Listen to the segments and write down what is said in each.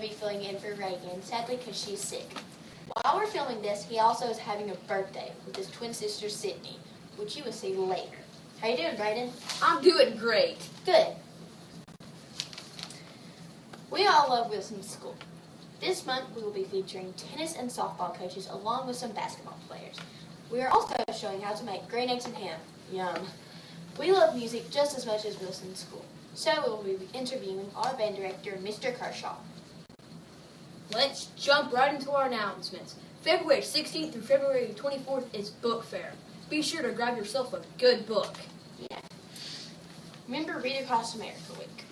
be filling in for Reagan, sadly because she's sick. While we're filming this, he also is having a birthday with his twin sister, Sydney, which you will see later. How you doing, Brayden? I'm doing great. Good. We all love Wilson School. This month, we will be featuring tennis and softball coaches along with some basketball players. We are also showing how to make green eggs and ham. Yum. We love music just as much as Wilson School, so we will be interviewing our band director, Mr. Kershaw. Let's jump right into our announcements. February 16th through February 24th is Book Fair. Be sure to grab yourself a good book. Yeah. Remember Read Across America Week.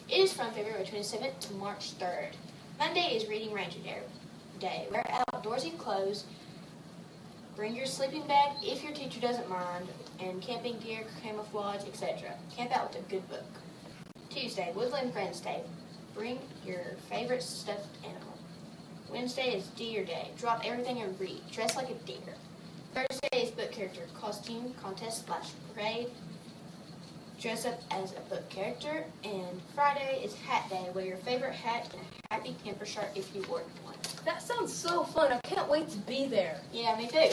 It is from February 27th to March 3rd. Monday is Reading Ranger Day. Wear outdoorsy clothes. Bring your sleeping bag if your teacher doesn't mind, and camping gear, camouflage, etc. Camp out with a good book. Tuesday, Woodland Friends Day. Bring your favorite stuffed animal. Wednesday is Deer Day. Drop everything and read. Dress like a deer. Thursday is Book Character Costume Contest / Parade. Dress up as a book character. And Friday is Hat Day. Wear your favorite hat and a happy camper shirt if you wore one. That sounds so fun. I can't wait to be there. Yeah, me too.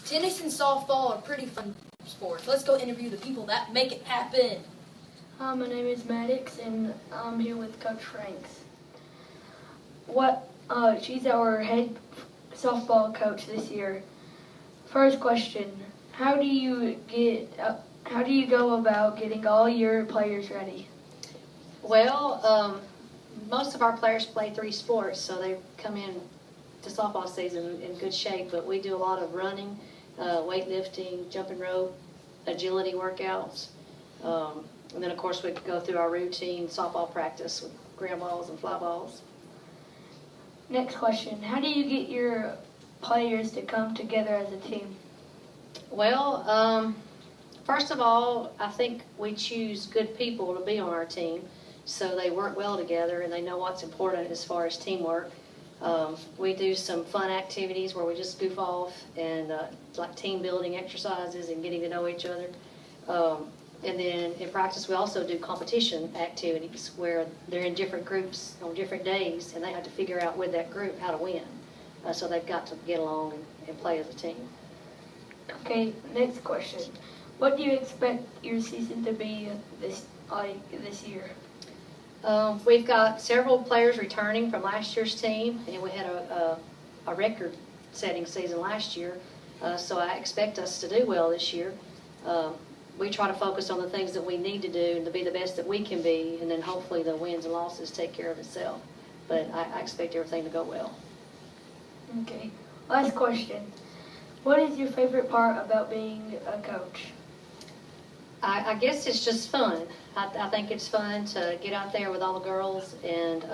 Tennis and softball are pretty fun sports. Let's go interview the people that make it happen. Hi, my name is Maddox, and I'm here with Coach Franks. She's our head softball coach this year. First question: How do you go about getting all your players ready? Well, most of our players play 3 sports, so they come in to softball season in good shape. But we do a lot of running, weightlifting, jumping rope, agility workouts. And then, of course, we go through our routine softball practice with ground balls and fly balls. Next question: How do you get your players to come together as a team? Well, first of all, I think we choose good people to be on our team so they work well together and they know what's important as far as teamwork. We do some fun activities where we just goof off and like team building exercises and getting to know each other. And then in practice, we also do competition activities where they're in different groups on different days, and they have to figure out with that group how to win. So they've got to get along and play as a team. Okay, next question: What do you expect your season to be this year? We've got several players returning from last year's team, and we had a record-setting season last year. So I expect us to do well this year. We try to focus on the things that we need to do and to be the best that we can be, and then hopefully the wins and losses take care of itself. But I expect everything to go well. Okay, last question: What is your favorite part about being a coach? I guess it's just fun. I think it's fun to get out there with all the girls, and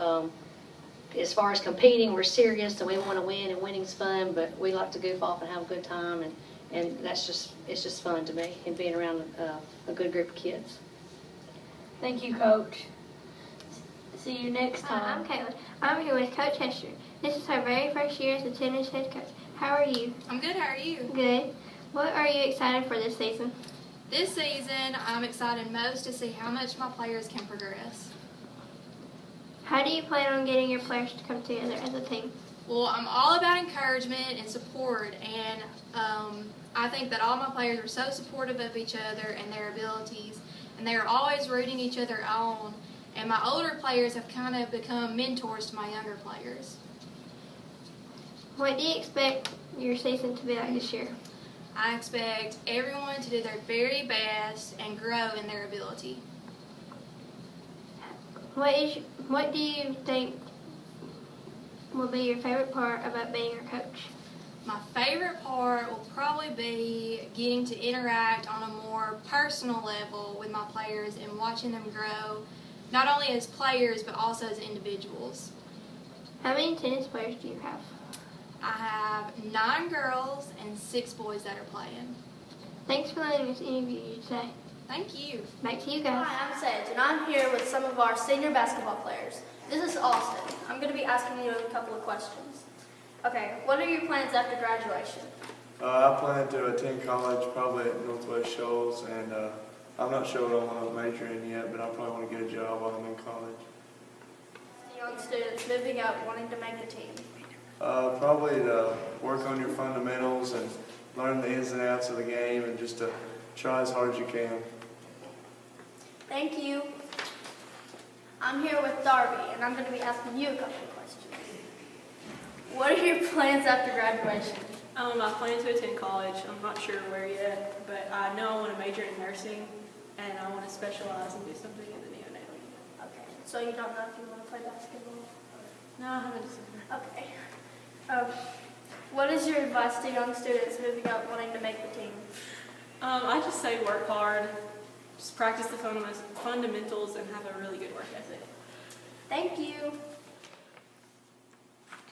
as far as competing, we're serious and we want to win, and winning's fun, but we like to goof off and have a good time, and it's just fun to me, and being around a good group of kids. Thank you, Coach. See you next time. Hi, I'm Caitlin. I'm here with Coach Hester. This is our very first year as a tennis head coach. How are you? I'm good, how are you? Good. What are you excited for this season? This season, I'm excited most to see how much my players can progress. How do you plan on getting your players to come together as a team? Well, I'm all about encouragement and support, and I think that all my players are so supportive of each other and their abilities, and they're always rooting each other on, and my older players have kind of become mentors to my younger players. What do you expect your season to be like this year? I expect everyone to do their very best and grow in their ability. What do you think will be your favorite part about being a coach? My favorite part will probably be getting to interact on a more personal level with my players and watching them grow, not only as players but also as individuals. How many tennis players do you have? I have 9 girls and 6 boys that are playing. Thanks for letting us interview you today. Thank you. Back to you guys. Hi, I'm Sage, and I'm here with some of our senior basketball players. This is Austin. I'm going to be asking you a couple of questions. Okay, what are your plans after graduation? I plan to attend college, probably at Northwest Shoals, and I'm not sure what I want to major in yet, but I probably want to get a job while I'm in college. young students moving up wanting to make the team? Probably to work on your fundamentals and learn the ins and outs of the game and just to try as hard as you can. Thank you. I'm here with Darby, and I'm going to be asking you a couple of questions. What are your plans after graduation? I plan to attend college. I'm not sure where yet, but I know I want to major in nursing, and I want to specialize and do something in the neonatal unit. Okay, so you don't know if you want to play basketball? No, I haven't decided. Okay. What is your advice to young students moving up wanting to make the team? I just say work hard, just practice the fundamentals, and have a really good work ethic. Thank you.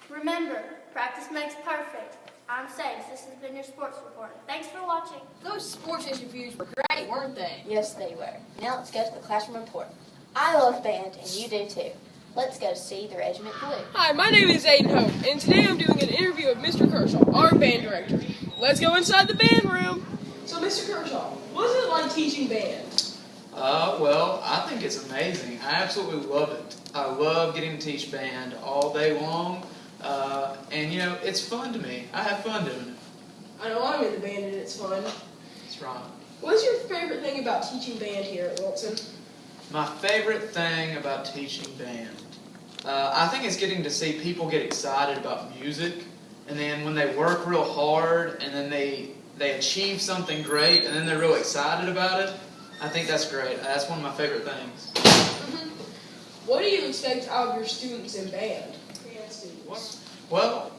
Remember, practice makes perfect. I'm Sage. This has been your sports report. Thanks for watching. Those sports interviews were great, weren't they? Yes, they were. Now let's go to the classroom report. I love band, and you do too. Let's go see the Regiment Blue. Hi, my name is Aiden Hope, and today I'm doing an interview with Mr. Kershaw, our band director. Let's go inside the band room. So, Mr. Kershaw, what is it like teaching band? Well, I think it's amazing. I absolutely love it. I love getting to teach band all day long, and you know, it's fun to me. I have fun doing it. I know I'm in the band and it's fun. That's right. What's your favorite thing about teaching band here at Wilson? My favorite thing about teaching band, I think it's getting to see people get excited about music, and then when they work real hard, and then they achieve something great, and then they're real excited about it. I think that's great. That's one of my favorite things. What do you expect out of your students in band? Well,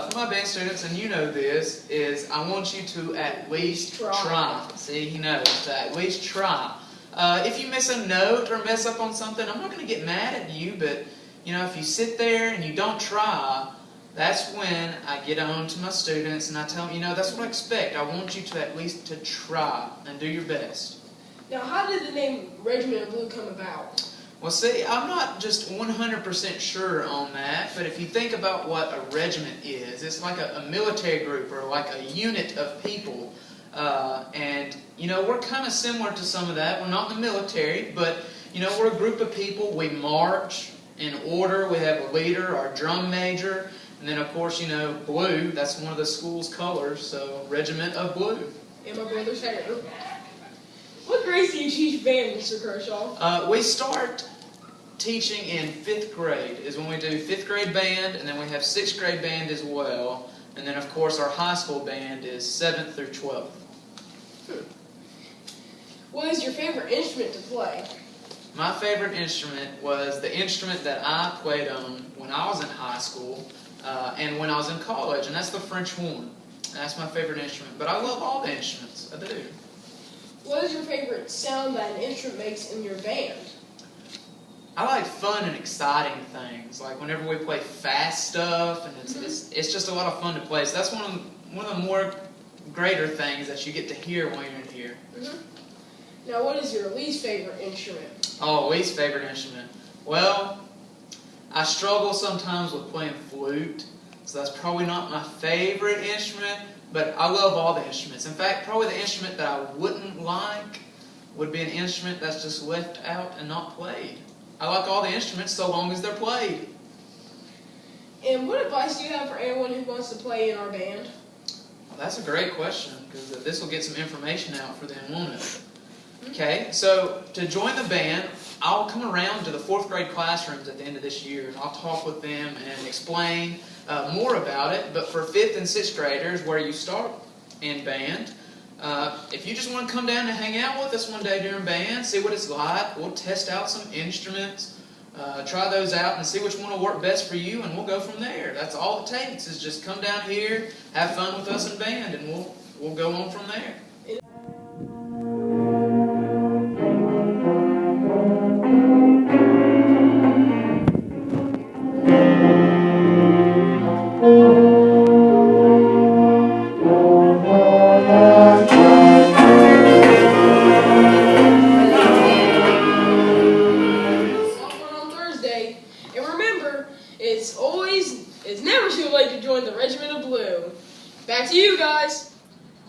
for my band students, and you know this, is I want you to at least try. See, he knows, to at least try. If you miss a note or mess up on something, I'm not going to get mad at you, but you know, if you sit there and you don't try, that's when I get on to my students and I tell them, you know, that's what I expect. I want you to at least to try and do your best. Now, how did the name Regiment of Blue come about? Well, see, I'm not just 100% sure on that, but if you think about what a regiment is, it's like a military group or like a unit of people. And, you know, we're kind of similar to some of that. We're not in the military, but, you know, we're a group of people. We march in order. We have a leader, our drum major, and then, of course, you know, blue. That's one of the school's colors, so Regiment of Blue. And my brother's hair. What grades do you teach band, Mr. Kershaw? We start teaching in 5th grade is when we do 5th grade band, and then we have 6th grade band as well. And then, of course, our high school band is 7th through 12th. What is your favorite instrument to play? My favorite instrument was the instrument that I played on when I was in high school and when I was in college, and that's the French horn. That's my favorite instrument. But I love all the instruments. I do. What is your favorite sound that an instrument makes in your band? I like fun and exciting things, like whenever we play fast stuff, and it's just a lot of fun to play. So that's one of the more greater things that you get to hear when you're in here. Now, what is your least favorite instrument? Oh, least favorite instrument. Well, I struggle sometimes with playing flute, so that's probably not my favorite instrument, but I love all the instruments. In fact, probably the instrument that I wouldn't like would be an instrument that's just left out and not played. I like all the instruments so long as they're played. And what advice do you have for anyone who wants to play in our band? Well, that's a great question, because this will get some information out for them, won't it? Okay, so to join the band, I'll come around to the 4th grade classrooms at the end of this year, and I'll talk with them and explain more about it. But for 5th and 6th graders, where you start in band, if you just want to come down and hang out with us one day during band, see what it's like, we'll test out some instruments, try those out and see which one will work best for you, and we'll go from there. That's all it takes, is just come down here, have fun with us in band, and we'll go on from there. It's never too late to join the Regiment of Blue. Back to you guys.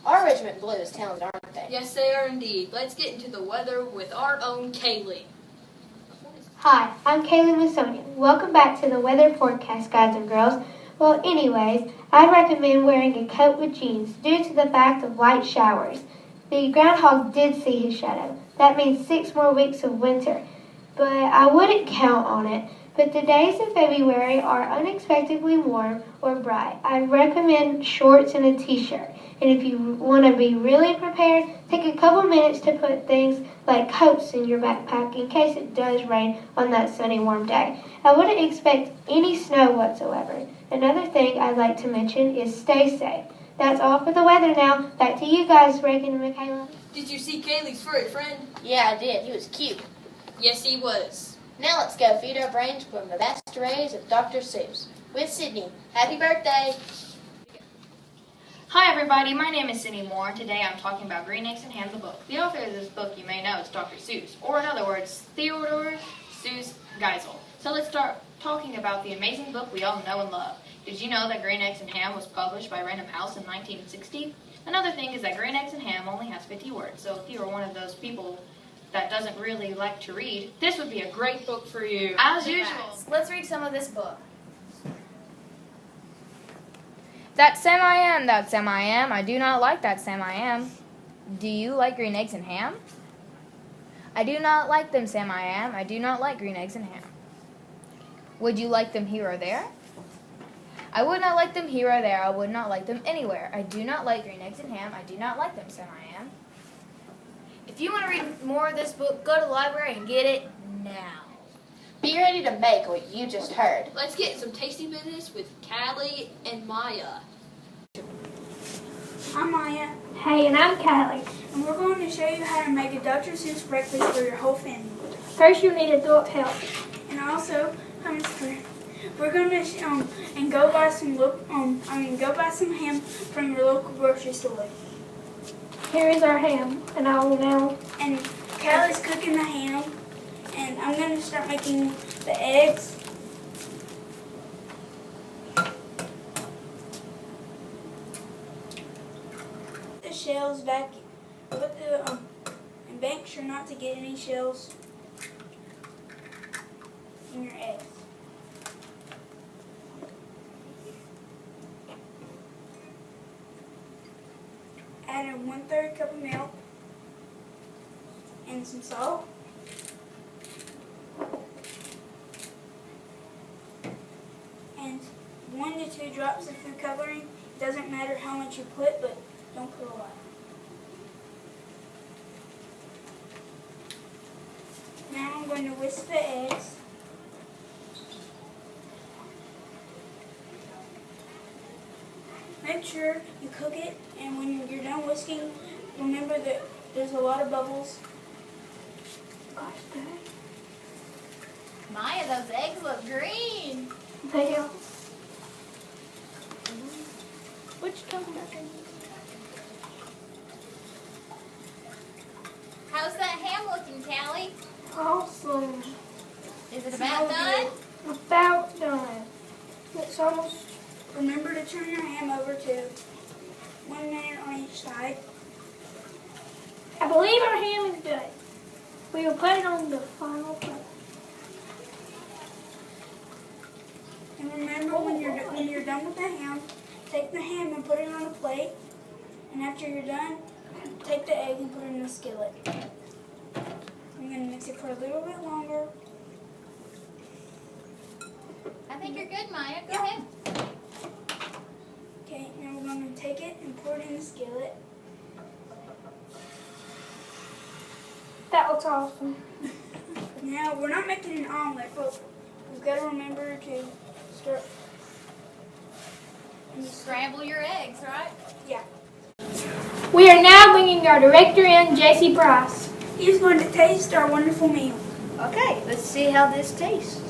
Our Regiment Blue is talented, aren't they? Yes, they are indeed. Let's get into the weather with our own Kaylee. Hi, I'm Kaylee Masonian. Welcome back to the weather forecast, guys and girls. Well, anyways, I recommend wearing a coat with jeans due to the fact of light showers. The groundhog did see his shadow. That means 6 more weeks of winter. But I wouldn't count on it. But the days in February are unexpectedly warm or bright. I'd recommend shorts and a t-shirt. And if you want to be really prepared, take a couple minutes to put things like coats in your backpack in case it does rain on that sunny, warm day. I wouldn't expect any snow whatsoever. Another thing I'd like to mention is stay safe. That's all for the weather now. Back to you guys, Reagan and Michaela. Did you see Kaylee's furry friend? Yeah, I did. He was cute. Yes, he was. Now let's go feed our brains from the vast arrays of Dr. Seuss. With Sydney. Happy birthday! Hi everybody, my name is Sydney Moore, and today I'm talking about Green Eggs and Ham the book. The author of this book you may know is Dr. Seuss, or in other words, Theodore Seuss Geisel. So let's start talking about the amazing book we all know and love. Did you know that Green Eggs and Ham was published by Random House in 1960? Another thing is that Green Eggs and Ham only has 50 words, so if you are one of those people that doesn't really like to read, this would be a great book for you. As usual. Let's read some of this book. That Sam I am, that Sam I am. I do not like that Sam I am. Do you like green eggs and ham? I do not like them, Sam I am. I do not like green eggs and ham. Would you like them here or there? I would not like them here or there. I would not like them anywhere. I do not like green eggs and ham. I do not like them, Sam I am. If you want to read more of this book, go to the library and get it now. Be ready to make what you just heard. Let's get some tasty business with Callie and Maya. I'm Maya, Hey, and I'm Kylie. and we're going to show you how to make a Dr. Seuss breakfast for your whole family. First, you'll need adult help. And also, we're going to go buy some go buy some ham from your local grocery store. Here is our ham, and I will now. And Kylie's cooking the ham, and I'm going to start making the eggs. The shells back, and make sure not to get any shells in your eggs. Add a 1/3 cup of milk and some salt. And 1 to 2 drops of food coloring. Doesn't matter how much you put, but don't put a lot. Now I'm going to whisk the eggs. Make sure you cook it, and when you're done whisking, remember that there's a lot of bubbles. Maya, those eggs look green. They are. Which comes back in? How's that ham looking, Callie? Awesome. Is it about done? About done. It's almost. Remember to turn your ham over to 1 minute on each side. I believe our ham is good. We will put it on the final plate. And remember, when you're done with the ham, take the ham and put it on a plate. And after you're done, take the egg and put it in the skillet. I'm going to mix it for a little bit longer. I think you're good, Maya. Go ahead. Okay, now we're going to take it and pour it in the skillet. That looks awesome. Now, we're not making an omelet, but we've got to remember to stir. Scramble your eggs, right? Yeah. We are now bringing our director in, J.C. Price. He's going to taste our wonderful meal. Okay, let's see how this tastes.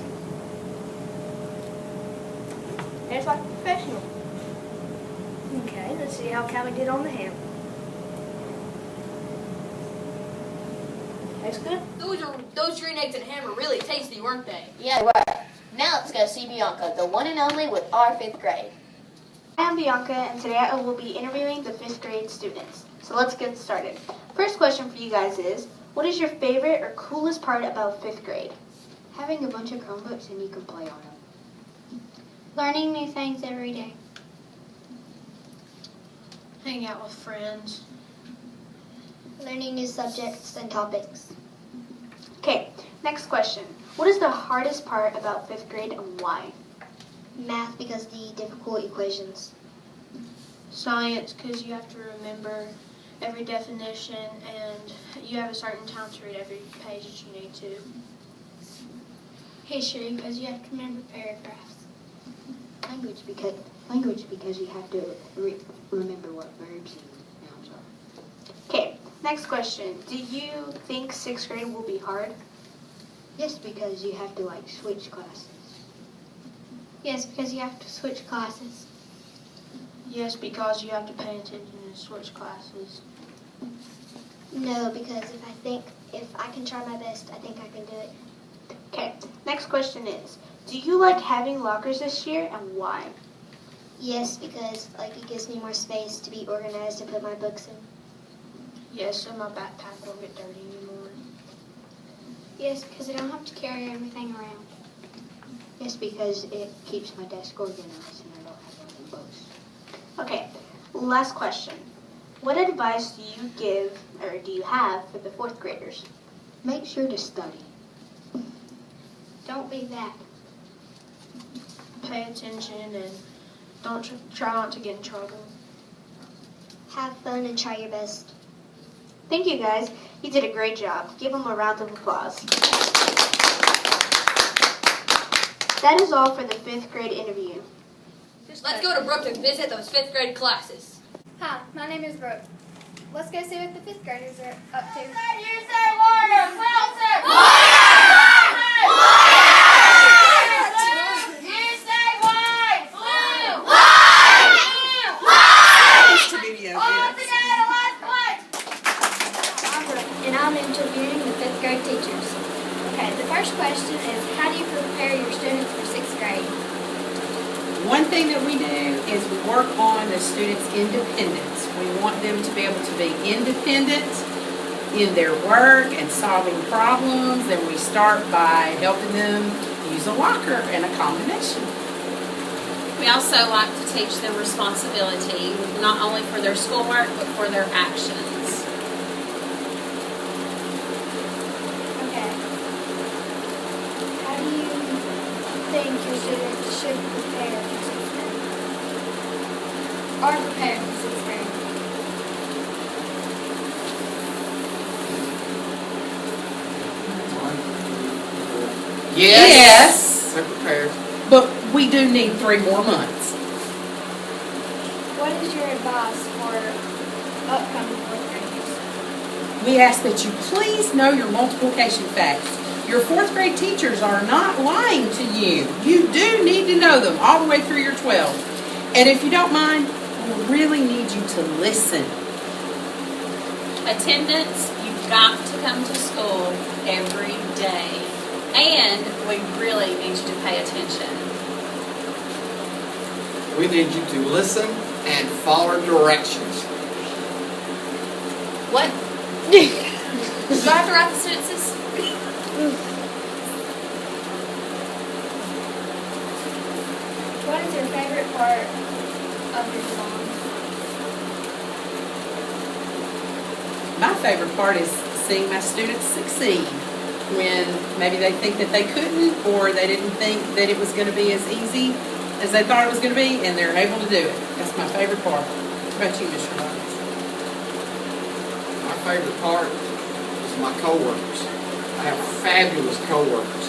Tastes like a professional. Okay, let's see how Callie did on the ham. Tastes good. Those green eggs and ham are really tasty, weren't they? Yeah, they were. Now let's go see Bianca, the one and only with our 5th grade. Hi, I'm Bianca, and today I will be interviewing the 5th grade students. So let's get started. First question for you guys is, what is your favorite or coolest part about 5th grade? Having a bunch of Chromebooks and you can play on them. Learning new things every day. Hang out with friends. Learning new subjects and topics. Okay, next question. What is the hardest part about 5th grade and why? Math because the difficult equations. Science, because you have to remember every definition and you have a certain time to read every page that you need to. History because you have to remember paragraphs. Language because you have to remember what verbs and nouns are. Okay, next question. Do you think 6th grade will be hard? Yes, because you have to switch classes. Yes, because you have to switch classes. Yes, because you have to pay attention and switch classes. No, because if I can try my best, I think I can do it. Okay, next question is, do you like having lockers this year and why? Yes, because it gives me more space to be organized to put my books in. Yes, so my backpack won't get dirty anymore. Yes, because I don't have to carry everything around. Yes, because it keeps my desk organized and I don't have all the books. Okay, last question. What advice do you give, or do you have, for the 4th graders? Make sure to study. Don't be that. Pay attention and don't try not to get in trouble. Have fun and try your best. Thank you, guys. You did a great job. Give them a round of applause. That is all for the 5th grade interview. Let's go to Brooke to visit those 5th grade classes. Hi, my name is Brooke. Let's go see what the 5th graders are up to. You say water, Wilson! You say white, blue! All together, let's play! I'm Brooke, and I'm interviewing the 5th grade teachers. Okay, the first question is, how do you prepare your students for 6th grade? One thing that we do is we work on the students' independence. We want them to be able to be independent in their work and solving problems, and we start by helping them use a locker and a combination. We also like to teach them responsibility, not only for their schoolwork, but for their actions. Okay. How do you think your students should prepare for 6th grade? Or prepare for 6th grade? Yes. We're prepared. But we do need 3 more months. What is your advice for upcoming 4th graders? We ask that you please know your multiplication facts. Your 4th grade teachers are not lying to you. You do need to know them all the way through your 12. And if you don't mind, we really need you to listen. Attendance, you've got to come to school every day. And we really need you to pay attention. We need you to listen and follow directions. What? Do I have to write the sentences? What is your favorite part of your song? My favorite part is seeing my students succeed when maybe they think that they couldn't or they didn't think that it was going to be as easy as they thought it was going to be, and they're able to do it. That's my favorite part. What about you, Mr. Roberts? My favorite part is my coworkers. I have fabulous coworkers,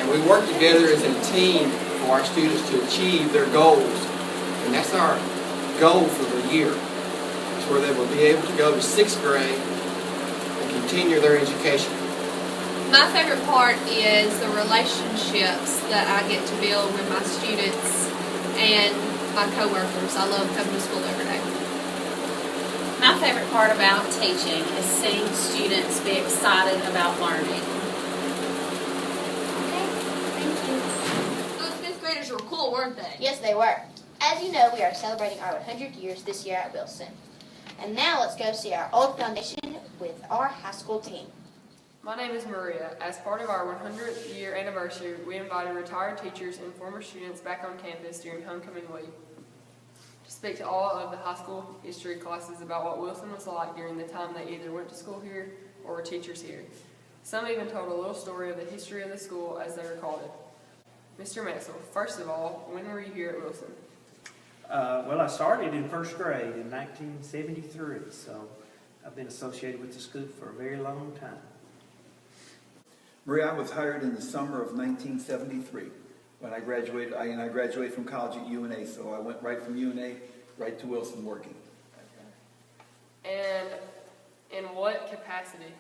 and we work together as a team for our students to achieve their goals, and that's our goal for the year. It's where they will be able to go to 6th grade and continue their education. My favorite part is the relationships that I get to build with my students and my coworkers. I love coming to school every day. My favorite part about teaching is seeing students be excited about learning. Those 5th graders were cool, weren't they? Yes, they were. As you know, we are celebrating our 100 years this year at Wilson. And now let's go see our old foundation with our high school team. My name is Maria. As part of our 100th year anniversary, we invited retired teachers and former students back on campus during homecoming week to speak to all of the high school history classes about what Wilson was like during the time they either went to school here or were teachers here. Some even told a little story of the history of the school as they recalled it. Mr. Metzl, first of all, when were you here at Wilson? Well, I started in first grade in 1973, so I've been associated with the school for a very long time. Maria, I was hired in the summer of 1973 when I graduated. I graduated from college at UNA, so I went right from UNA right to Wilson working. And in what capacity?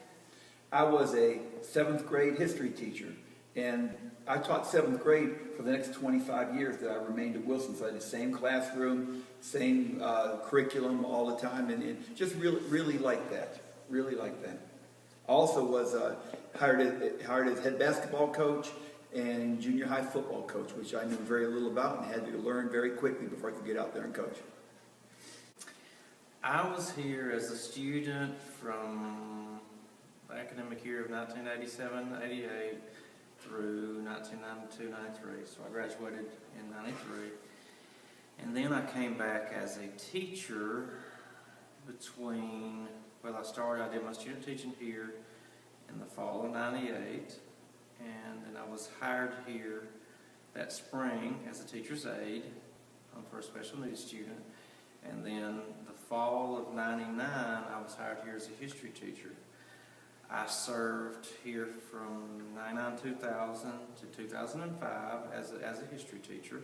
I was a 7th grade history teacher, and I taught 7th grade for the next 25 years that I remained at Wilson. So I had the same classroom, same curriculum all the time, and just really like that. Really like that. Also was hired as head basketball coach and junior high football coach, which I knew very little about and had to learn very quickly before I could get out there and coach. I was here as a student from the academic year of 1987-88 through 1992-93. So I graduated in 93. And then I came back as a teacher between, well, I did my student teaching here in the fall of 98. And then I was hired here that spring as a teacher's aide for a special needs student. And then the fall of 99, I was hired here as a history teacher. I served here from 99-2000 to 2005 as a history teacher.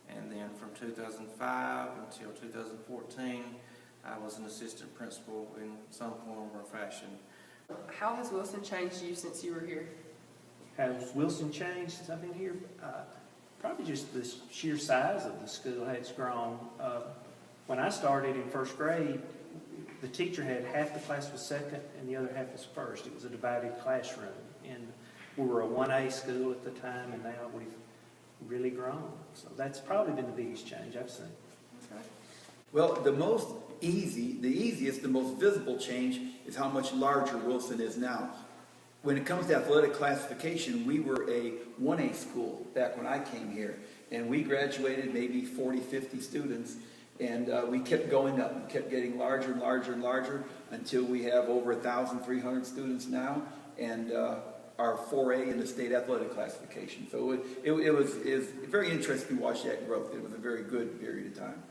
And then from 2005 until 2014, I was an assistant principal in some form or fashion. How has Wilson changed you since you were here? Has Wilson changed since I've been here? Probably just the sheer size of the school has grown. When I started in first grade, the teacher had half the class was second and the other half was first. It was a divided classroom. And we were a 1A school at the time, and now we've really grown. So that's probably been the biggest change I've seen. Okay. Well, the easiest, the most visible change is how much larger Wilson is now. When it comes to athletic classification, we were a 1A school back when I came here, and we graduated maybe 40, 50 students, and we kept going up and kept getting larger and larger and larger until we have over 1,300 students now, and our 4A in the state athletic classification. So it was very interesting to watch that growth. It was a very good period of time.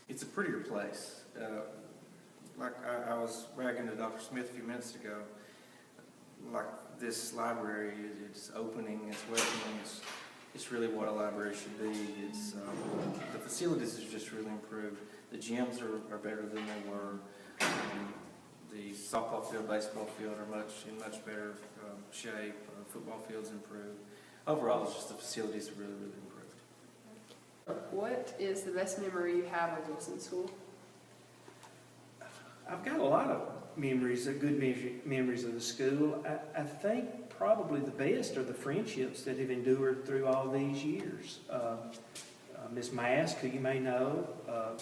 It's a prettier place. Like I was bragging to Dr. Smith a few minutes ago, like this library, it's opening, it's welcoming, it's really what a library should be. It's the facilities have just really improved. The gyms are better than they were. The softball field, baseball field are in much better shape. Football fields improved. Overall, it's just the facilities have really improved. What is the best memory you have of Wilson School? I've got a lot of memories, good memories of the school. I think probably the best are the friendships that have endured through all these years. Miss Mask, who you may know,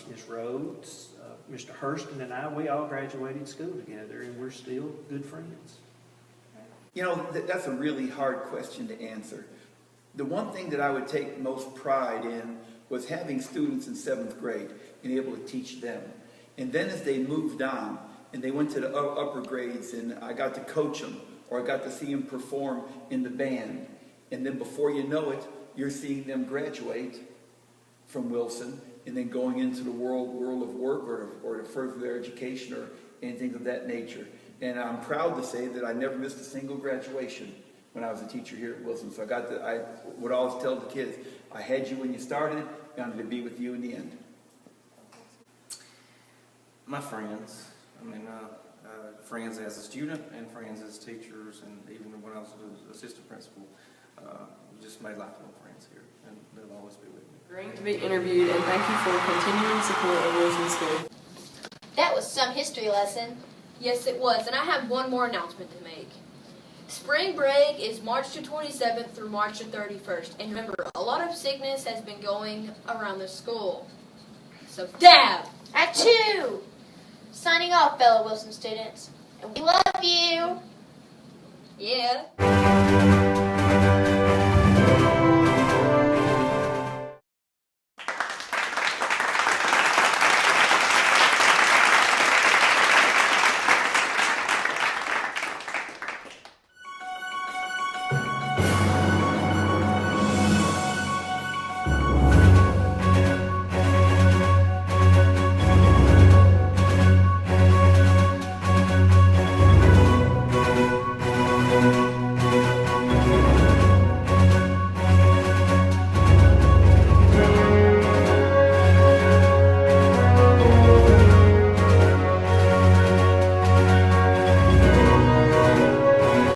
Miss Rhodes, Mr. Hurston and I, we all graduated school together, and we're still good friends. You know, that's a really hard question to answer. The one thing that I would take most pride in was having students in 7th grade and able to teach them. And then as they moved on and they went to the upper grades and I got to coach them or I got to see them perform in the band. And then before you know it, you're seeing them graduate from Wilson and then going into the world of work or to further their education or anything of that nature. And I'm proud to say that I never missed a single graduation when I was a teacher here at Wilson. So I would always tell the kids, I had you when you started, and I'm going to be with you in the end. My friends, friends as a student and friends as teachers, and even when I was an assistant principal, just made lifelong friends here, and they'll always be with me. Great to be interviewed, and thank you for continuing support of Wilson School. That was some history lesson. Yes, it was, and I have one more announcement to make. Spring break is March the 27th through March the 31st. And remember, a lot of sickness has been going around the school. So dab! Achoo! Signing off, fellow Wilson students. And we love you! Yeah.